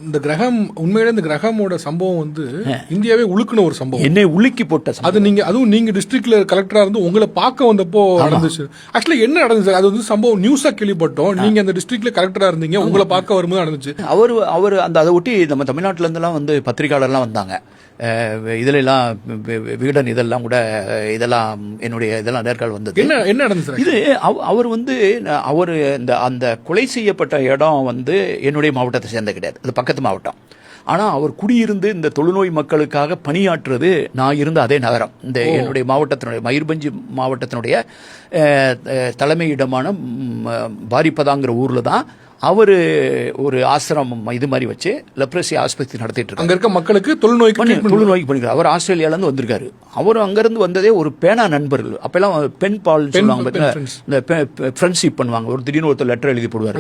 இந்த கிரகம் உண்மையிலே இந்த கிரகமோட சம்பவம் வந்து இந்தியாவே உழுக்குன ஒரு சம்பவம், என்னை உலுக்கி போட்ட அது நீங்க அதுவும் நீங்க டிஸ்ட்ரிக்ட்ல கலெக்டரா இருந்து உங்களை பார்க்க வந்தப்போ நடந்துச்சு. ஆக்சுவலி என்ன நடந்துச்சு அது வந்து சம்பவம் நியூஸா கேள்விப்பட்டோம். நீங்க அந்த டிஸ்ட்ரிக்ட்ல கலெக்டரா இருந்தீங்க, உங்களை பார்க்க வரும்போது நடந்துச்சு. அவர் அந்த அதை ஒட்டி நம்ம தமிழ்நாட்டில இருந்தெல்லாம் வந்து பத்திரிகையாளர்லாம் வந்தாங்க. இதெல்லாம் விகடன் இதெல்லாம் கூட இதெல்லாம் என்னுடைய இதெல்லாம் நேர்காணல் வந்தது. என்ன நடந்துச்சு இது? அவர் வந்து அவர் அந்த கொலை செய்யப்பட்ட இடம் வந்து என்னுடைய மாவட்டத்தை சேர்ந்த கிடையாது, அது பக்கத்து மாவட்டம். ஆனால் அவர் குடியிருந்து இந்த தொழுநோய் மக்களுக்காக பணியாற்றுறது நான் இருந்த அதே நகரம், இந்த என்னுடைய மாவட்டத்தினுடைய மயூர்பஞ்ச் மாவட்டத்தினுடைய தலைமையிடமான பாரிப்பதாங்கிற ஊரில் தான் அவர் ஒரு ஆசிரமம் இது மாதிரி வச்சு லெப்ரசி ஆஸ்பத்திரி நடத்திட்டு இருக்காரு. அங்கே இருக்க மக்களுக்கு தொழுநோய்க்கு பண்ணிக்கிறார். அவர் ஆஸ்திரேலியாவிலேருந்து வந்திருக்காரு. அவர் அங்கேருந்து வந்ததே ஒரு பேனா நண்பர்கள், அப்பெல்லாம் பென் பால் சொல்லுவாங்க, இந்த ஃப்ரெண்ட்ஷிப் பண்ணுவாங்க. ஒரு திடீர்னு ஒருத்தர் லெட்டர் எழுதி போடுவார்.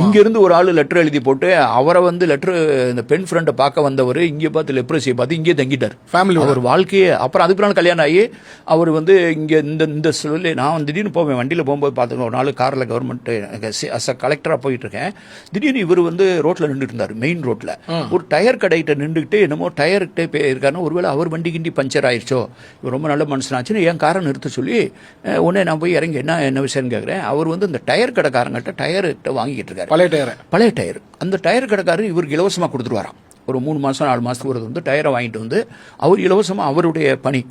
இங்கிருந்து ஒரு ஆள் லெட்டர் எழுதி போட்டு அவரை வந்து லெட்டர் இந்த பெண் ஃப்ரெண்டை பார்க்க வந்தவர் இங்கே பார்த்து லெப்ரசியை பார்த்து இங்கே தங்கிட்டார். ஃபேமிலி அவர் வாழ்க்கையே. அப்புறம் அதுக்கு பின்னால் கல்யாணம் ஆகி அவர் வந்து இங்கே இந்த சொல்லி நான் திடீர்னு போவேன், வண்டியில் போகும்போது பார்த்துக்கோ ஒரு நாள் காரில் கவர்மெண்ட் கலெக்டராக போயிட்டு இருக்கேன். திடீர்னு இவர் வந்து ரோட்ல நின்றுட்டு இருந்தார், மெயின் ரோட்ல. ஒரு டயர் கடைகிட்ட நின்றுக்கிட்டு என்னமோ டயர்கிட்ட இருக்காருன்னா ஒருவேளை அவர் வண்டி கிண்டி பஞ்சர் ஆயிடுச்சோ, இவர் ரொம்ப நல்ல மனுஷனாச்சுன்னு என் காரை நிறுத்த சொல்லி உடனே நான் போய் இறங்கி என்ன விஷயம்னு கேட்குறேன். அவர் வந்து இந்த டயர் கடைக்காரங்கிட்ட டயர்கிட்ட வாங்கிட்டு இருக்காரு, பழைய டயர். அந்த டயர் கடைக்காரர் இவருக்கு இலவசமாக கொடுத்துருவாராம். ஒரு 3 மாதம் 4 மாதத்துக்கு ஒரு வந்து டயரை வாங்கிட்டு வந்து அவர் இலவசமாக அவருடைய பணி.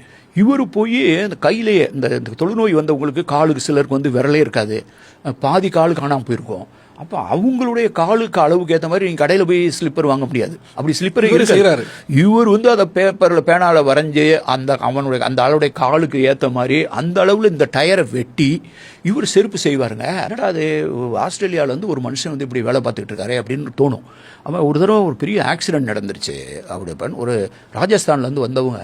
இவர் போய் அந்த கையிலேயே இந்த தொழுநோய் வந்தவங்களுக்கு காலுக்கு சிலருக்கு வந்து விரலே இருக்காது, பாதி காலு காணாமல் போயிருக்கும். அப்போ அவங்களுடைய காலுக்கு அளவுக்கு ஏற்ற மாதிரி நீங்கள் கடையில் போய் ஸ்லிப்பர் வாங்க முடியாது, அப்படி ஸ்லிப்பர் செய்கிறாரு. இவர் வந்து அதை பேப்பரில் பேனாவில் வரைஞ்சி அந்த ஆளுடைய காலுக்கு ஏற்ற மாதிரி அந்த அளவில் இந்த டயரை வெட்டி இவர் செருப்பு செய்வாருங்க. அதனால் அது ஆஸ்திரேலியாவில் வந்து ஒரு மனுஷன் வந்து இப்படி வேலை பார்த்துக்கிட்டு இருக்காரு அப்படின்னு தோணும். அவன் ஒரு தடவை ஒரு பெரிய ஆக்சிடென்ட் நடந்துருச்சு. அப்படி ஒரு ராஜஸ்தான்லேருந்து வந்தவங்க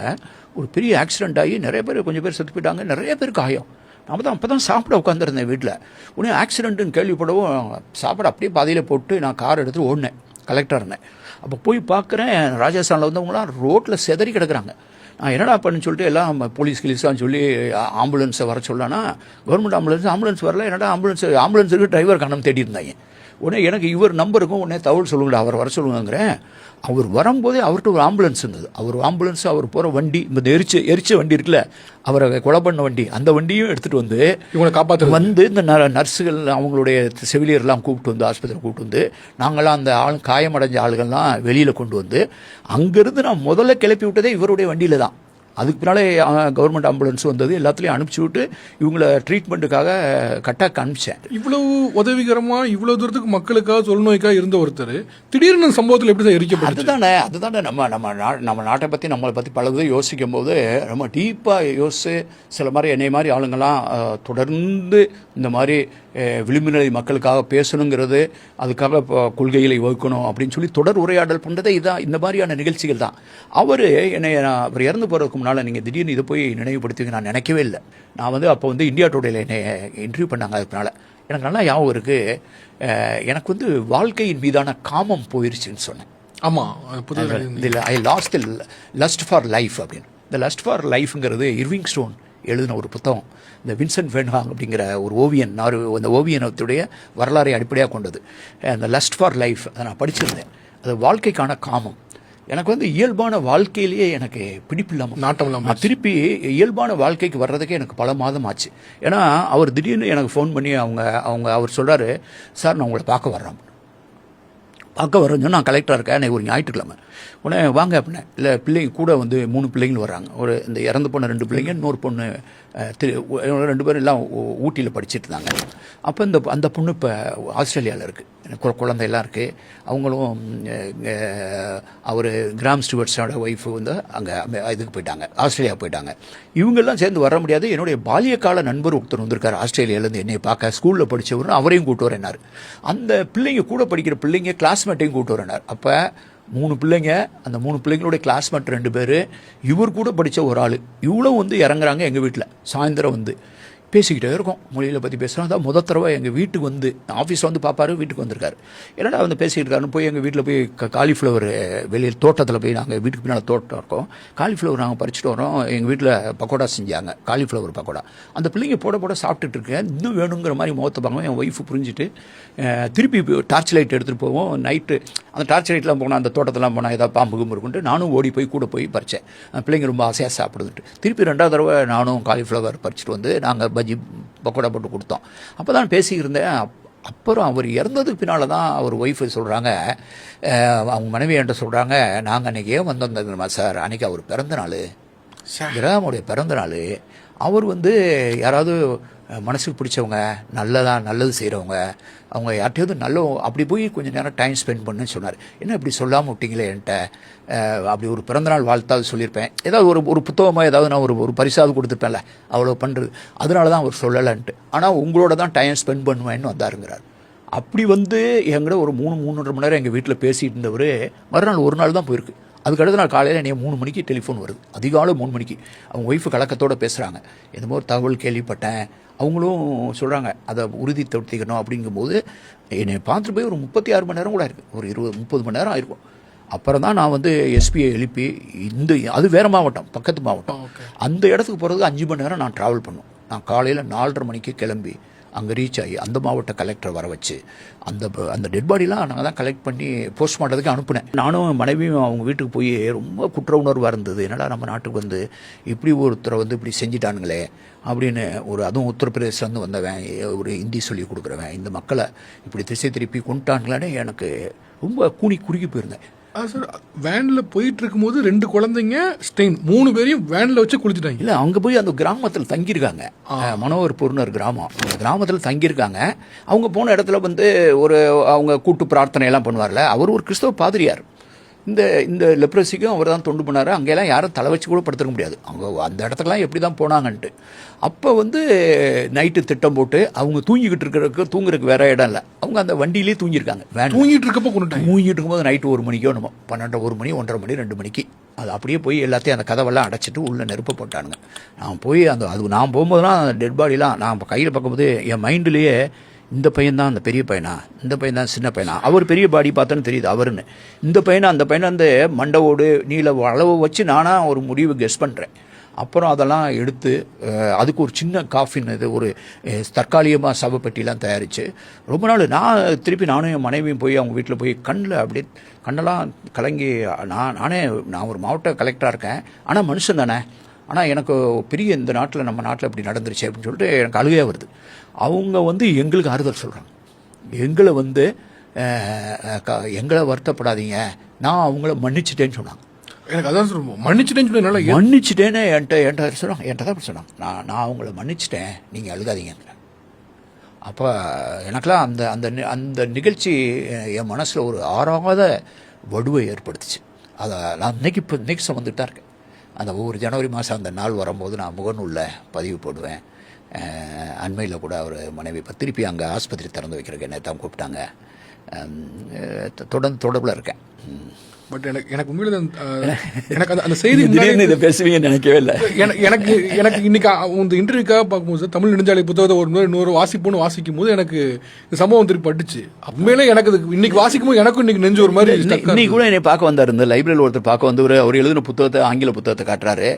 ஒரு பெரிய ஆக்சிடென்ட் ஆகி நிறைய பேர், கொஞ்சம் பேர் செத்து போயிட்டாங்க, நிறைய பேர் காயம். நம்ம தான் அப்போ தான் சாப்பிட உட்காந்துருந்தேன் வீட்டில். உடனே ஆக்சிடென்ட்டுன்னு கேள்விப்படவும் சாப்பாடு அப்படியே பாதையில் போட்டு நான் கார் எடுத்து ஓடினேன், கலெக்டராக இருந்தேன். அப்போ போய் பார்க்குறேன், ராஜஸ்தானில் வந்தவங்களாம் ரோட்டில் செதறி கிடக்குறாங்க. நான் என்னடா பண்ணுன்னு சொல்லிட்டு எல்லாம் போலீஸ் கிலீஸான்னு சொல்லி ஆம்புலன்ஸை வர சொல்லனா, கவர்மெண்ட் ஆம்புலன்ஸ் வரல. என்னடா ஆம்புலன்ஸுக்கு டிரைவர் காணாமல் தேடி இருந்தாங்க. உடனே எனக்கு இவர் நம்பருக்கும் உடனே தகவல் சொல்லுங்கடா, அவர் வர சொல்லுங்கிறேன். அவர் வரும்போதே அவர்கிட்ட ஒரு ஆம்புலன்ஸ் இருந்தது. அவர் போகிற வண்டி, இந்த எரிச்ச வண்டி இருக்குல்ல, அவரை கொலை பண்ண வண்டி, அந்த வண்டியும் எடுத்துகிட்டு வந்து இவங்களை காப்பாற்ற வந்து இந்த நர்ஸுகள் அவங்களுடைய செவிலியர்லாம் கூப்பிட்டு வந்து ஆஸ்பத்திரி கூப்பிட்டு வந்து நாங்களாம் அந்த காயமடைஞ்ச ஆளுகள்லாம் வெளியில் கொண்டு வந்து அங்கேருந்து நான் முதல்ல கிளப்பி விட்டதே இவருடைய வண்டியில் தான். அதுக்கு பின்னாலே கவர்மெண்ட் ஆம்புலன்ஸ் வந்தது, எல்லாத்துலேயும் அனுப்பிச்சி விட்டு இவங்களை ட்ரீட்மெண்ட்டுக்காக கட்டாக்கு அனுப்பிச்சேன். இவ்வளவு உதவிகரமாக இவ்வளோ தூரத்துக்கு மக்களுக்காக தொழுநோய்க்காக இருந்த ஒருத்தர் திடீர்னு சம்பவத்தில் எப்படி தான் எரிக்கப்பட்டது? அதுதானே நம்ம நாட்டை பற்றி நம்மளை பற்றி பலது யோசிக்கும் போது ரொம்ப டீப்பாக யோசிச்சு சில மாதிரி என்னை மாதிரி ஆளுங்கள்லாம் தொடர்ந்து இந்த மாதிரி விளிம்புநிலை மக்களுக்காக பேசணுங்கிறது, அதுக்காக கொள்கைகளை வகுக்கணும் அப்படின்னு சொல்லி தொடர் உரையாடல் பண்ணுறதே இதுதான், இந்த மாதிரியான நிகழ்ச்சிகள் தான். அவர் இறந்து போகிறதுக்கு முன்னால் நீங்கள் திடீர்னு இதை போய் நினைவுபடுத்தி நான் நினைக்கவே இல்லை. நான் வந்து அப்போ வந்து இந்தியா டுடேல என்னை இன்டர்வியூ பண்ணாங்க. அதுக்குனால எனக்கு நல்லா ஞாபகம் இருக்குது. எனக்கு வந்து வாழ்க்கையின் மீதான காமம் போயிருச்சுன்னு சொன்னேன். ஆமாம், இதில் ஐ லாஸ்ட் லஸ்ட் ஃபார் லைஃப் அப்படின்னு. இந்த லஸ்ட் ஃபார் லைஃப்ங்கிறது இர்விங் ஸ்டோன் எழுதின ஒரு புத்தகம். இந்த வின்சென்ட் வென்ஹாங் அப்படிங்கிற ஒரு ஓவியன், அந்த ஓவியனத்துடைய வரலாறை அடிப்படையாக கொண்டது. அந்த லஸ்ட் ஃபார் லைஃப் அதை நான் படிச்சிருந்தேன். அது வாழ்க்கைக்கான காமம். எனக்கு வந்து இயல்பான வாழ்க்கையிலேயே எனக்கு பிடிப்பில்லாமல் நாட்டம் இல்லாமல் திருப்பி இயல்பான வாழ்க்கைக்கு வர்றதுக்கே எனக்கு பல மாதம் ஆச்சு. ஏன்னா அவர் திடீர்னு எனக்கு ஃபோன் பண்ணி அவர் சொல்கிறாரு, சார் நான் உங்களை பார்க்க வரேன்னு. நான் கலெக்டராக இருக்கேன், எனக்கு ஒரு ஞாயிற்றுக்கிழமை. உடனே வாங்க அப்படின்னேன். இல்லை பிள்ளைங்க கூட வந்து 3 பிள்ளைங்களும் வர்றாங்க. ஒரு இந்த இறந்து போன 2 பிள்ளைங்க, இன்னொரு பொண்ணு 2 பேரும் எல்லாம் ஊட்டியில் படிச்சுட்டு இருந்தாங்க. அப்போ அந்த பொண்ணு இப்போ ஆஸ்திரேலியாவில் இருக்குது, எனக்கு குழந்தையெல்லாம் இருக்குது. அவங்களும் அவர் கிராம் ஸ்டூவர்ட்ஸோட ஒய்ஃபு வந்து அங்கே இதுக்கு போயிட்டாங்க, ஆஸ்திரேலியா போயிட்டாங்க. இவங்கெல்லாம் சேர்ந்து வர முடியாது. என்னுடைய பால்யக்கால நண்பர் ஒருத்தர் வந்திருக்கார் ஆஸ்திரேலியாவிலேருந்து என்னை பார்க்க, ஸ்கூலில் படித்தவர், அவரையும் கூட்டு வரேனார். அந்த பிள்ளைங்க கூட படிக்கிற பிள்ளைங்க கிளாஸ்மேட்டையும் கூட்டு வரேனார். அப்போ 3 பிள்ளைங்க, அந்த 3 பிள்ளைங்களுடைய கிளாஸ்மேட் 2 பேர், இவர் கூட படித்த ஒரு ஆள், இவ்வளோ வந்து இறங்குறாங்க எங்கள் வீட்டில் சாயந்தரம் வந்து. பேசிக்கிட்டே இருக்கோம், மொழியில் பற்றி பேசுகிறோம். அதான் முதல் தடவை எங்கள் வீட்டுக்கு வந்து ஆஃபீஸில் வந்து பார்ப்பாரு, வீட்டுக்கு வந்திருக்காரு. என்னடா வந்து பேசிக்கிட்டு இருக்காருன்னு போய் எங்கள் வீட்டில் போய் காலிஃப்ளவர் வெளியில் தோட்டத்தில் போய் நாங்கள் வீட்டுக்கு பின்னால் தோட்டம் இருக்கோம், காலிஃப்ளவர் நாங்கள் பறிச்சுட்டு வரோம். எங்கள் வீட்டில் பக்கோடா செஞ்சாங்க, காலிஃப்ளவர் பக்கோடா. அந்த பிள்ளைங்க போட போட சாப்பிட்டுட்டு இருக்கேன். இன்னும் வேணுங்கிற மாதிரி முகத்தை பார்க்கவும் என் ஒய்ஃபு புரிஞ்சுட்டு திருப்பி டார்ச் லைட் எடுத்துகிட்டு போவோம். நைட்டு அந்த டார்ச் லைட்லாம் போனால் அந்த தோட்டத்தெல்லாம் போனால் ஏதாவது பாம்பு கும்பு இருக்குன்ட்டு நானும் ஓடி போய் கூட போய் பறித்தேன். பிள்ளைங்க ரொம்ப ஆசையாக சாப்பிடுதுன்ட்டு திருப்பி 2வது தடவை நானும் காலிஃப்ளவர் பறிச்சுட்டு வந்து நாங்கள் பஜ்ஜி பக்கோடா போட்டு கொடுத்தோம். அப்போ தான் பேசியிருந்தேன். அப்புறம் அவர் இறந்ததுக்கு பின்னால் தான் அவர் ஒய்ஃபு சொல்கிறாங்க, அவங்க மனைவி என்கிட்ட சொல்கிறாங்க, நாங்கள் அன்றைக்கி ஏன் வந்திருந்தோம் சார், அன்றைக்கி அவர் பிறந்த நாள், கிரகமுடைய பிறந்த நாள். அவர் வந்து யாராவது மனசுக்கு பிடிச்சவங்க, நல்லது செய்கிறவங்க, அவங்க யார்கிட்டையாவது அப்படி போய் கொஞ்சம் நேரம் டைம் ஸ்பெண்ட் பண்ணுன்னு சொன்னார். என்ன இப்படி சொல்லாமல் விட்டீங்களே என்கிட்ட, அப்படி ஒரு பிறந்தநாள் வாழ்த்தாவது சொல்லியிருப்பேன், ஏதாவது ஒரு புத்தகமாக ஏதாவது நான் ஒரு பரிசாவது கொடுத்துருப்பேன்ல, அவ்வளோ பண்ணுறது, அதனால தான் அவர் சொல்லலைன்ட்டு. ஆனால் உங்களோட தான் டைம் ஸ்பெண்ட் பண்ணுவேன்னு வந்தாருங்கிறார். அப்படி வந்து எங்கிட்ட ஒரு 3-3.5 மணி நேரம் எங்கள் வீட்டில் பேசிகிட்டு இருந்தவர் மறுநாள் ஒரு நாள் தான் போயிருக்கு. அதுக்கடுத்து நான் காலையில் என்னைய 3 மணிக்கு டெலிஃபோன் வருது, அதிகாலை 3 மணிக்கு. அவங்க ஒய்ஃபு கலக்கத்தோடு பேசுகிறாங்க, என்னமோ ஒரு தகவல் கேள்விப்பட்டேன். அவங்களும் சொல்கிறாங்க அதை உறுதிப்படுத்திக்கணும். அப்படிங்கும்போது என்னை பார்த்துட்டு போய் ஒரு 36 மணி நேரம் கூட இருக்குது, ஒரு 20-30 மணி நேரம் ஆயிருக்கும். அப்புறம் தான் நான் வந்து எஸ்பியை எழுப்பி அது வேறு மாவட்டம், பக்கத்து மாவட்டம், அந்த இடத்துக்கு போகிறதுக்கு 5 மணி நேரம் நான் ட்ராவல் பண்ணும். நான் காலையில் 4:30 மணிக்கு கிளம்பி அங்கே ரீச் ஆகி அந்த மாவட்ட கலெக்டரை வர வச்சு அந்த டெட் பாடிலாம் நாங்கள் தான் கலெக்ட் பண்ணி போஸ்ட்மார்ட்டத்துக்கு அனுப்புனேன். நானும் மனைவியும் அவங்க வீட்டுக்கு போய் ரொம்ப குற்ற உணர்வாக இருந்தது. என்னடா நம்ம நாட்டுக்கு வந்து இப்படி ஒருத்தரை வந்து இப்படி செஞ்சிட்டானுங்களே அப்படின்னு. அதுவும் உத்தரப்பிரதேசிலேருந்து வந்தவன், ஒரு ஹிந்தி சொல்லி கொடுக்குறவன், இந்த மக்களை இப்படி திசை திருப்பி கொண்டுட்டானுங்களான்னு எனக்கு ரொம்ப குறுகி போயிருந்தேன். சார், வேனில் போயிட்டு இருக்கும்போது 2 குழந்தைங்க ஸ்டெயின், 3 பேரையும் வேனில் வச்சு குளிச்சுட்டாங்க. இல்லை, அங்கே போய் அந்த கிராமத்தில் தங்கியிருக்காங்க, மனோகர்பூர்னு ஒரு கிராமம், அந்த கிராமத்தில் தங்கியிருக்காங்க. அவங்க போன இடத்துல வந்து அவங்க கூட்டு பிரார்த்தனை எல்லாம் பண்ணுவார்ல, அவர் ஒரு கிறிஸ்தவ பாதிரியார். இந்த லெப்ரஸிக்கும் அவர் தான் தொண்டு பண்ணார். அங்கெல்லாம் யாரும் தலை வச்சு கூட படுத்துக்க முடியாது, அவங்க அந்த இடத்துக்குலாம் எப்படி தான் போனாங்கன்ட்டு. அப்போ வந்து நைட்டு திட்டம் போட்டு அவங்க தூங்குறதுக்கு வேற இடம் இல்லை, அவங்க அந்த வண்டியிலே தூங்கியிருக்காங்க. தூங்கிட்டு இருக்கும்போது நைட்டு 1 மணிக்கோ நம்ம 1 மணி 1:30 மணி 2 மணிக்கு அது அப்படியே போய் எல்லாத்தையும் அந்த கதவெல்லாம் அடைச்சிட்டு உள்ளே நெருப்ப போட்டானுங்க. நான் போய் நான் போகும்போதுலாம் அந்த டெட் பாடிலாம் நான் கையில் பார்க்கும்போது என் மைண்ட்லேயே இந்த பையன் தான் அந்த பெரிய பையனா, இந்த பையன் தான் சின்ன பையனா, அவர் பெரிய பாடி பார்த்தோன்னு தெரியுது அவருன்னு, இந்த பையனை அந்த பையனை அந்த மண்டவோடு நீல அளவு வச்சு நானாக ஒரு முடிவு கெஸ் பண்ணுறேன். அப்புறம் அதெல்லாம் எடுத்து அதுக்கு ஒரு சின்ன காஃபின் ஒரு தற்காலிகமாக சவப்பெட்டிலாம் தயாரித்து ரொம்ப நாள் நானும் என் மனைவியும் போய் அவங்க வீட்டில் போய் கண்ணெல்லாம் கலங்கி நான் ஒரு மாவட்ட கலெக்டராக இருக்கேன், ஆனால் மனுஷன் தானே, ஆனால் எனக்கு பெரிய இந்த நாட்டில் நம்ம நாட்டில் இப்படி நடந்துருச்சு அப்படின்னு சொல்லிட்டு எனக்கு அழுகையாக வருது. அவங்க வந்து எங்களுக்கு ஆறுதல் சொல்கிறாங்க, எங்களை வருத்தப்படாதீங்க, நான் அவங்கள மன்னிச்சிட்டேன்னு சொன்னாங்க. எனக்கு அதான் சொல்லுவோம், மன்னிச்சிட்டேன்னு என்கிட்ட சொன்னாங்க, என்கிட்ட தான் சொன்னாங்க, நான் அவங்கள மன்னிச்சிட்டேன், நீங்கள் அழுகாதீங்கிற. அப்போ எனக்கெல்லாம் அந்த நிகழ்ச்சி என் மனசில் ஒரு ஆறாத வடுவை ஏற்படுத்துச்சு. அதை நான் இன்னைக்கு சுமந்துட்டு தான் இருக்கேன். அந்த ஒவ்வொரு ஜனவரி மாதம் அந்த நாள் வரும்போது நான் முகநூலில் பதிவு போடுவேன். அண்மையில் கூட அவர் மனைவி இப்போ திருப்பி அங்கே ஆஸ்பத்திரி திறந்து வைக்கிறதுக்கு என்ன தான் கூப்பிட்டாங்க. தொடர்பில் இருக்கேன். பட் எனக்கு உண்மையில எனக்கு அந்த செய்தி இதை பேசுவீங்கன்னு நினைக்கவே இல்லை. எனக்கு இன்னைக்கு இந்த இன்டர்வியூக்காக பார்க்கும்போது சார், தமிழ் நெடுஞ்சாலை புத்தகத்தை இன்னொரு வாசிப்புன்னு வாசிக்கும் போது எனக்கு இந்த சம்பவம் திருப்பி பட்டுச்சு. உண்மையிலே எனக்கு இன்னைக்கு வாசிக்கும் போது எனக்கும் இன்னைக்கு நெஞ்சு ஒரு மாதிரி. இன்னைக்கு கூட என்னை பார்க்க வந்தார், இந்த லைப்ரரியில் ஒருத்தர் பார்க்க வந்து அவர் எழுதின புத்தகத்தை, ஆங்கில புத்தகத்தை காட்டுறாரு.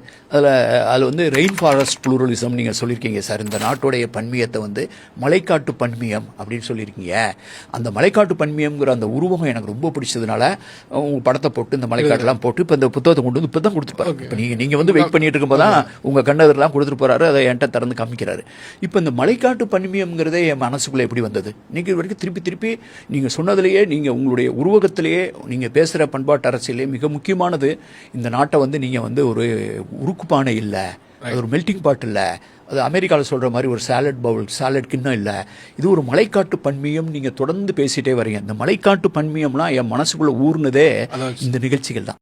அதில் வந்து ரெயின் ஃபாரஸ்ட் ப்ளூரலிசம் நீங்கள் சொல்லியிருக்கீங்க சார், இந்த நாட்டுடைய பன்மியத்தை வந்து மலைக்காட்டு பன்மியம் அப்படின்னு சொல்லியிருக்கீங்க. அந்த மலைக்காட்டு பன்மியம்ங்கிற அந்த உருவகம் எனக்கு ரொம்ப பிடிச்சதுனால உங்கள் படத்தை போட்டு இந்த மலைக்காட்டெல்லாம் போட்டு இப்போ இந்த புத்தகத்தை கொண்டு வந்து இப்போ தான் கொடுத்துருப்பாரு. இப்போ நீங்கள் வந்து வெயிட் பண்ணிட்டு இருக்கும்போது தான் உங்கள் கண்ணதெல்லாம் கொடுத்துட்டு போகிறாரு, அதை என்கிட்ட திறந்து காமிக்கிறாரு. இப்போ இந்த மலைக்காட்டு பன்மியம்ங்கிறதே என் மனசுக்குள்ளே எப்படி வந்தது? இன்னைக்கு வரைக்கும் திருப்பி நீங்கள் சொன்னதுலேயே, நீங்கள் உங்களுடைய உருவகத்திலேயே, நீங்கள் பேசுகிற பண்பாட்டு அரசியலே மிக முக்கியமானது, இந்த நாட்டை வந்து நீங்கள் வந்து ஒரு உருக்குப்பானை இல்லை, அது ஒரு மெல்டிங் பாட் இல்லை, அது அமெரிக்காவில் சொல்கிற மாதிரி ஒரு சாலட் கிண்ணம் இல்லை, இது ஒரு மலைக்காட்டு பன்மியம். நீங்கள் தொடர்ந்து பேசிகிட்டே வரீங்க. இந்த மலைக்காட்டு பன்மியம்லாம் என் மனசுக்குள்ளே ஊர்னதே இந்த நிகழ்ச்சிகள் தான்.